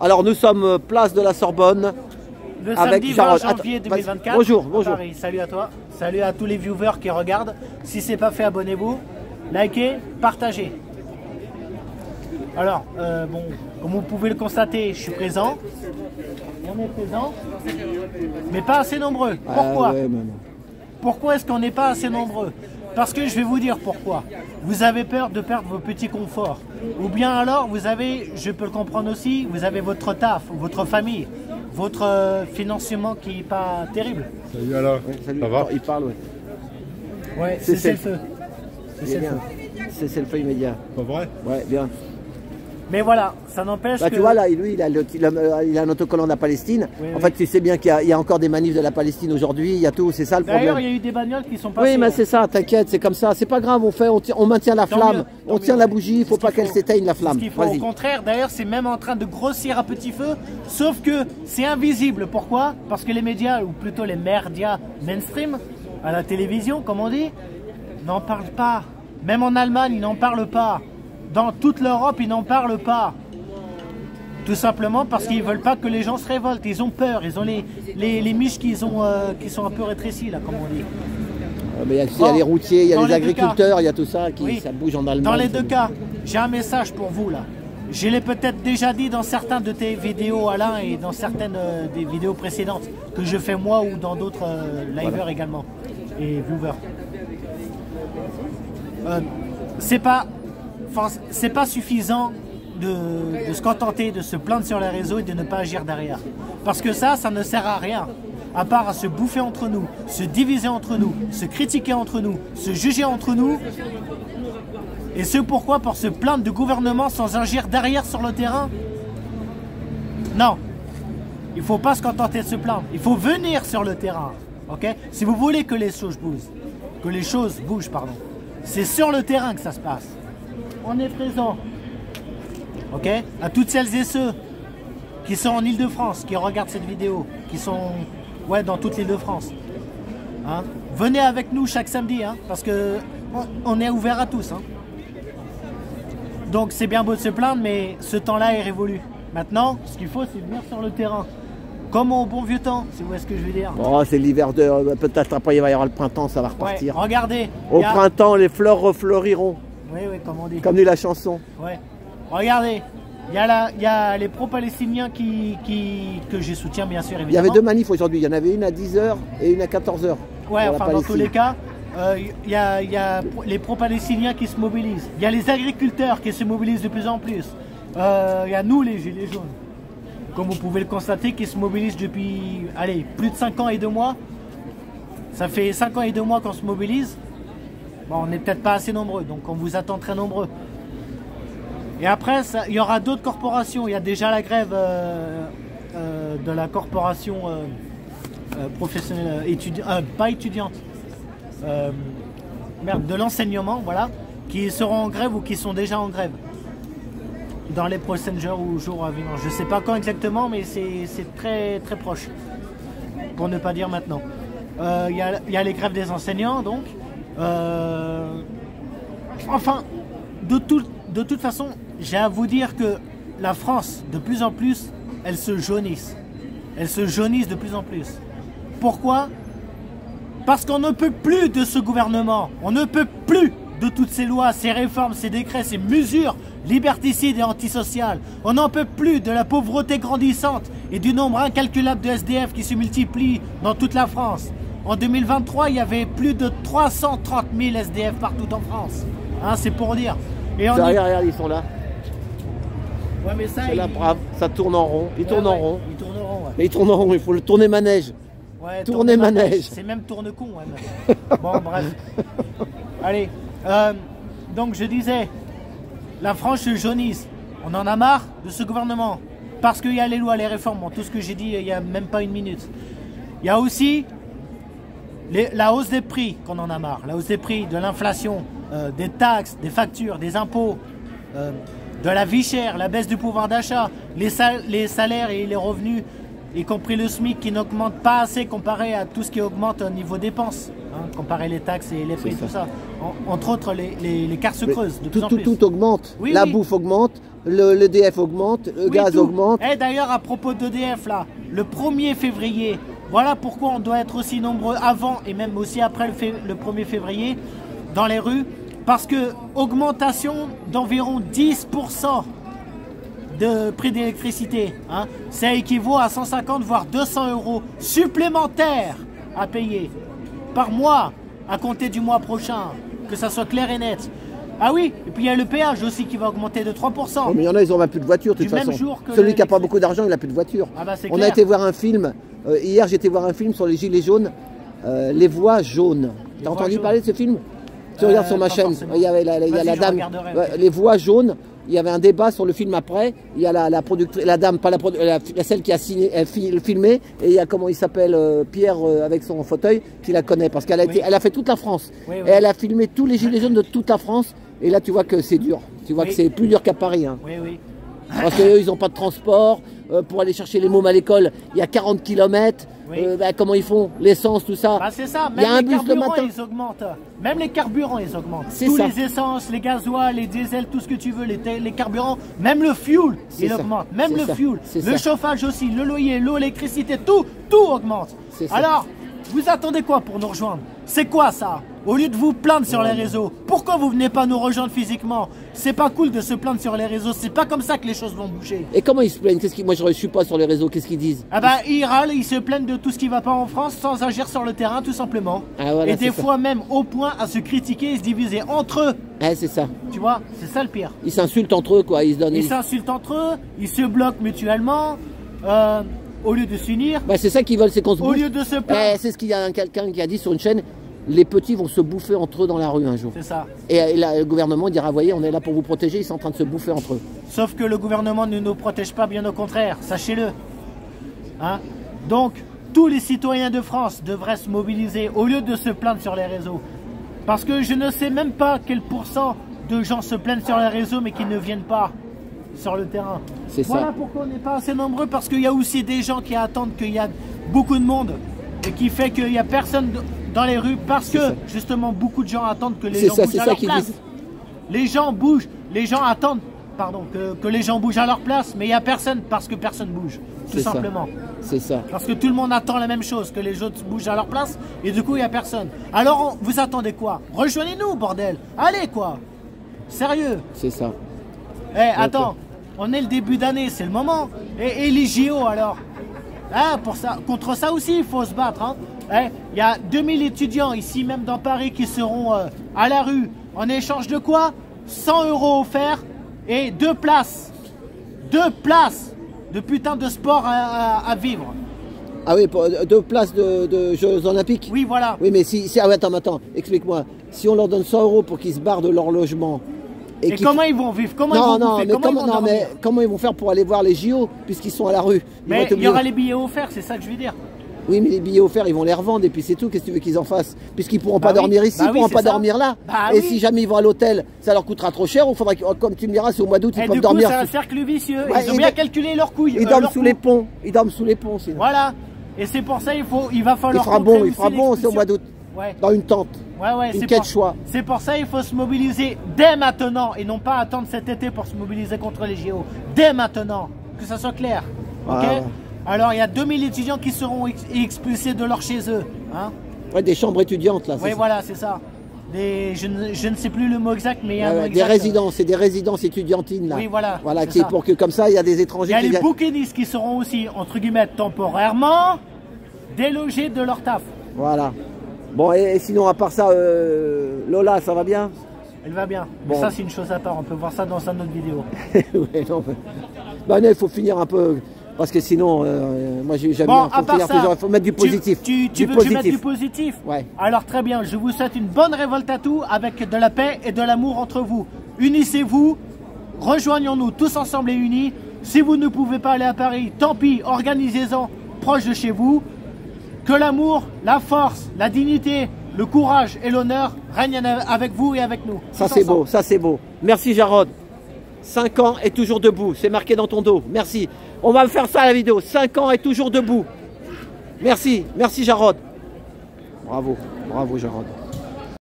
Alors nous sommes place de la Sorbonne. Le avec samedi 20 Jarod. janvier Attends, 2024. bonjour, bonjour. Paris, salut à toi. Salut à tous les viewers qui regardent. Si ce n'est pas fait, abonnez-vous. Likez, partagez. Alors, bon, comme vous pouvez le constater, je suis présent. On est présent, mais pas assez nombreux. Pourquoi? Pourquoi est-ce qu'on n'est pas assez nombreux? Parce que je vais vous dire pourquoi. Vous avez peur de perdre vos petits conforts. Ou bien alors, vous avez, je peux le comprendre aussi, vous avez votre taf, votre famille, votre financement qui n'est pas terrible. Salut alors, Salut, ça va? il parle, ouais. Ouais, c'est le feu. C'est le feu. C'est le feu immédiat. Pas vrai? Ouais, bien. Mais voilà, ça n'empêche Bah, que... tu vois, là, lui, il a un autocollant de la Palestine. Oui, en fait, tu sais bien qu'il y a encore des manifs de la Palestine aujourd'hui. Il y a tout, c'est ça le problème. D'ailleurs, il y a eu des bagnoles qui sont passées. Oui, mais c'est ça, t'inquiète, c'est comme ça. C'est pas grave, on maintient la flamme. On tient la bougie, il faut pas qu'elle s'éteigne, la flamme. Ce qu'il faut, au contraire, d'ailleurs, c'est même en train de grossir à petit feu, sauf que c'est invisible. Pourquoi? Parce que les médias, ou plutôt les merdias mainstream, à la télévision, comme on dit, n'en parlent pas. Même en Allemagne, ils n'en parlent pas. Dans toute l'Europe, ils n'en parlent pas. Tout simplement parce qu'ils ne veulent pas que les gens se révoltent. Ils ont peur, ils ont les miches qui sont un peu rétrécies, là, comme on dit. Mais il y a les routiers, il y a les agriculteurs, il y a tout ça, Oui. ça bouge en Allemagne. Dans les deux cas, j'ai un message pour vous, là. Je l'ai peut-être déjà dit dans certaines de tes vidéos, Alain, et dans certaines des vidéos précédentes que je fais moi ou dans d'autres liveurs également, et viewers. C'est pas suffisant de se contenter de se plaindre sur les réseaux et de ne pas agir derrière. Parce que ça ne sert à rien, à part à se bouffer entre nous, se diviser entre nous, se critiquer entre nous, se juger entre nous. Et ce pourquoi? Pour se plaindre du gouvernement sans agir derrière sur le terrain? Non, il ne faut pas se contenter de se plaindre, il faut venir sur le terrain. Ok? Si vous voulez que les choses bougent, pardon, c'est sur le terrain que ça se passe. On est présent. Ok? À toutes celles et ceux qui sont en Île-de-France, qui regardent cette vidéo, qui sont dans toute l'Île-de-France. Hein? Venez avec nous chaque samedi, hein, parce que on est ouvert à tous. Hein. Donc c'est bien beau de se plaindre, mais ce temps-là est révolu. Maintenant, ce qu'il faut, c'est venir sur le terrain. Comme au bon vieux temps, si vous voyez ce que je veux dire. Oh, c'est l'hiver peut-être après il va y avoir le printemps, ça va repartir. Ouais, regardez. Au printemps, les fleurs refleuriront. Oui, comme on dit. Comme dit la chanson. Ouais. Regardez, il y a les pro-palestiniens que je soutiens bien sûr, évidemment. Il y avait deux manifs aujourd'hui, il y en avait une à 10h et une à 14h. Ouais, enfin dans tous les cas, il y a les pro-palestiniens qui se mobilisent. Il y a les agriculteurs qui se mobilisent de plus en plus. Il y a nous les gilets jaunes, comme vous pouvez le constater, qui se mobilisent depuis, allez, plus de 5 ans et 2 mois. Ça fait 5 ans et 2 mois qu'on se mobilise. Bon, on n'est peut-être pas assez nombreux, donc on vous attend très nombreux. Et après, il y aura d'autres corporations. Il y a déjà la grève de la corporation professionnelle, pas étudiante, de l'enseignement, voilà, qui seront en grève ou qui sont déjà en grève dans les prochains jours à venir. Je ne sais pas quand exactement, mais c'est très, très proche, pour ne pas dire maintenant. Il y a les grèves des enseignants, donc. Enfin, de toute façon, j'ai à vous dire que la France, de plus en plus, elle se jaunisse. Elle se jaunisse de plus en plus. Pourquoi? Parce qu'on ne peut plus de ce gouvernement. On ne peut plus de toutes ces lois, ces réformes, ces décrets, ces mesures liberticides et antisociales. On n'en peut plus de la pauvreté grandissante et du nombre incalculable de SDF qui se multiplient dans toute la France. En 2023, il y avait plus de 330 000 SDF partout en France. Hein, c'est pour dire. Et Regarde, ils sont là. Ouais, mais ça, c'est là, brave. Ça tourne en rond. Ils tournent en rond. Ils tournent en rond, ouais. Mais ils tournent en rond, il faut le tourner manège. Ouais, tourner manège. C'est même tourne-con. Ouais, bon, bref. Allez. Donc, je disais, la France se jaunisse. On en a marre de ce gouvernement. Parce qu'il y a les lois, les réformes. Bon, tout ce que j'ai dit il n'y a même pas une minute. Il y a aussi la hausse des prix qu'on en a marre. La hausse des prix, de l'inflation, des taxes, des factures, des impôts, de la vie chère, la baisse du pouvoir d'achat, les salaires et les revenus, y compris le SMIC qui n'augmente pas assez comparé à tout ce qui augmente au niveau dépenses, hein, comparé les taxes et les prix, tout ça. Entre autres, les l'écart se creuse de plus en plus. Tout augmente. Oui, la oui. bouffe augmente, l'EDF augmente, le gaz augmente. Et d'ailleurs, à propos d'EDF, là, le 1er février, voilà pourquoi on doit être aussi nombreux avant et même aussi après le 1er février dans les rues. Parce que augmentation d'environ 10% de prix d'électricité, hein, ça équivaut à 150 voire 200 € supplémentaires à payer par mois à compter du mois prochain, que ça soit clair et net. Ah oui, et puis il y a le péage aussi qui va augmenter de 3%. Oh, mais il y en a, ils n'ont même plus de voiture de toute façon. Celui qui n'a pas beaucoup d'argent, il n'a plus de voiture. Ah bah, on a été voir un film, hier j'étais voir un film sur les gilets jaunes, les voies jaunes. T'as entendu parler de ce film? Tu regardes sur ma chaîne, il y avait la dame, les voies jaunes. Il y avait un débat sur le film après. Il y a la productrice, la dame, pas celle qui a filmé, et il y a comment il s'appelle, Pierre avec son fauteuil, qui la connaît parce qu'elle elle a fait toute la France. Et elle a filmé tous les gilets jaunes de toute la France. Et là, tu vois que c'est dur. Tu vois que c'est plus dur qu'à Paris. Hein. Parce qu'eux, ils n'ont pas de transport. Pour aller chercher les mômes à l'école, il y a 40 km. Comment ils font? L'essence, tout ça. Bah, c'est ça. Même les carburants, ils augmentent. Même les carburants, ils augmentent. Tous les essences, les gasoils, les diesels, tout ce que tu veux, les carburants, même le fuel, il augmente. Même le fuel. Le chauffage aussi, le loyer, l'eau, l'électricité, tout augmente. Alors, vous attendez quoi pour nous rejoindre? C'est quoi ça? Au lieu de vous plaindre sur les réseaux, pourquoi vous venez pas nous rejoindre physiquement? C'est pas cool de se plaindre sur les réseaux, c'est pas comme ça que les choses vont bouger. Et comment ils se plaignent? Moi je ne suis pas sur les réseaux, qu'est-ce qu'ils disent? Ah bah ils râlent, ils se plaignent de tout ce qui va pas en France sans agir sur le terrain tout simplement. Ah, voilà, et des fois même au point à se critiquer et se diviser entre eux. Ouais, c'est ça. Tu vois, c'est ça le pire. Ils s'insultent entre eux quoi, ils s'insultent entre eux, ils se bloquent mutuellement. Au lieu de s'unir. Bah, c'est ça qu'ils veulent, c'est qu'on se bouffe. Au lieu de se plaindre. C'est ce qu'il y a quelqu'un qui a dit sur une chaîne. Les petits vont se bouffer entre eux dans la rue un jour. C'est ça. Et là, le gouvernement dira, voyez, on est là pour vous protéger, ils sont en train de se bouffer entre eux. Sauf que le gouvernement ne nous protège pas, bien au contraire, sachez-le. Hein? Donc, tous les citoyens de France devraient se mobiliser au lieu de se plaindre sur les réseaux. Parce que je ne sais même pas quel pourcent de gens se plaignent sur les réseaux mais qui ne viennent pas sur le terrain. C'est ça. Voilà pourquoi on n'est pas assez nombreux, parce qu'il y a aussi des gens qui attendent qu'il y a beaucoup de monde et qui fait qu'il n'y a personne dans les rues parce que justement beaucoup de gens attendent que les gens bougent à leur place. Les gens bougent, les gens attendent que les gens bougent à leur place, mais il n'y a personne parce que personne bouge, tout simplement. C'est ça. Parce que tout le monde attend la même chose, que les autres bougent à leur place et du coup il n'y a personne. Alors vous attendez quoi? Rejoignez-nous bordel, allez quoi. Sérieux. C'est ça. Attends, on est le début d'année, c'est le moment. Et les JO alors pour ça, contre ça aussi il faut se battre. Hein. Il y a 2000 étudiants ici même dans Paris qui seront à la rue en échange de quoi? 100 € offerts et 2 places. 2 places de putain de sport à vivre. Ah oui, pour 2 places de Jeux Olympiques? Oui, voilà. Oui, mais si attends, explique-moi. Si on leur donne 100 € pour qu'ils se barrent de leur logement. Et comment ils vont vivre? Comment comment ils vont faire pour aller voir les JO puisqu'ils sont à la rue? Mais il y aura les billets offerts, c'est ça que je veux dire. Oui, mais les billets offerts, ils vont les revendre et puis c'est tout. Qu'est-ce que tu veux qu'ils en fassent? Puisqu'ils ne pourront pas dormir ici, ils ne pourront pas dormir là. Et si jamais ils vont à l'hôtel, ça leur coûtera trop cher. Ou faudra, comme tu me diras, c'est au mois d'août, ils peuvent dormir. C'est un cercle vicieux. Ils ont bien calculé leurs couilles. Ils dorment sous les ponts. Ils dorment sous les ponts. Sinon. Voilà. Et c'est pour ça il va falloir. Il fera bon, c'est au mois d'août. Dans une tente. Une quête choix. C'est pour ça qu'il faut se mobiliser dès maintenant et non pas attendre cet été pour se mobiliser contre les JO. Dès maintenant, que ça soit clair. Ok. Alors il y a 2000 étudiants qui seront expulsés de leur chez eux. Hein. Ouais, des chambres étudiantes là. Oui, voilà, c'est ça. Je ne sais plus le mot exact, mais il y a un mot exact. Des résidences, c'est des résidences étudiantines là. Oui, voilà. Voilà, qui est pour que comme ça, il y a des étrangers. Il y a les bouquinistes qui seront aussi, entre guillemets, temporairement délogés de leur taf. Voilà. Bon, et sinon, à part ça, Lola, ça va bien? Elle va bien. Bon. Mais ça, c'est une chose à part. On peut voir ça dans une autre vidéo. Ouais, non, mais... il faut finir un peu. Parce que sinon, moi j'aime bien. Il faut mettre du positif. Tu veux que je mette du positif? Ouais. Alors très bien, je vous souhaite une bonne révolte à tous avec de la paix et de l'amour entre vous. Unissez-vous, rejoignons-nous tous ensemble et unis. Si vous ne pouvez pas aller à Paris, tant pis, organisez-en proche de chez vous. Que l'amour, la force, la dignité, le courage et l'honneur règnent avec vous et avec nous. Ça c'est beau, ça c'est beau. Merci Jarod. 5 ans et toujours debout, c'est marqué dans ton dos. Merci. On va faire ça à la vidéo. 5 ans et toujours debout. Merci, merci Jarod. Bravo, bravo Jarod.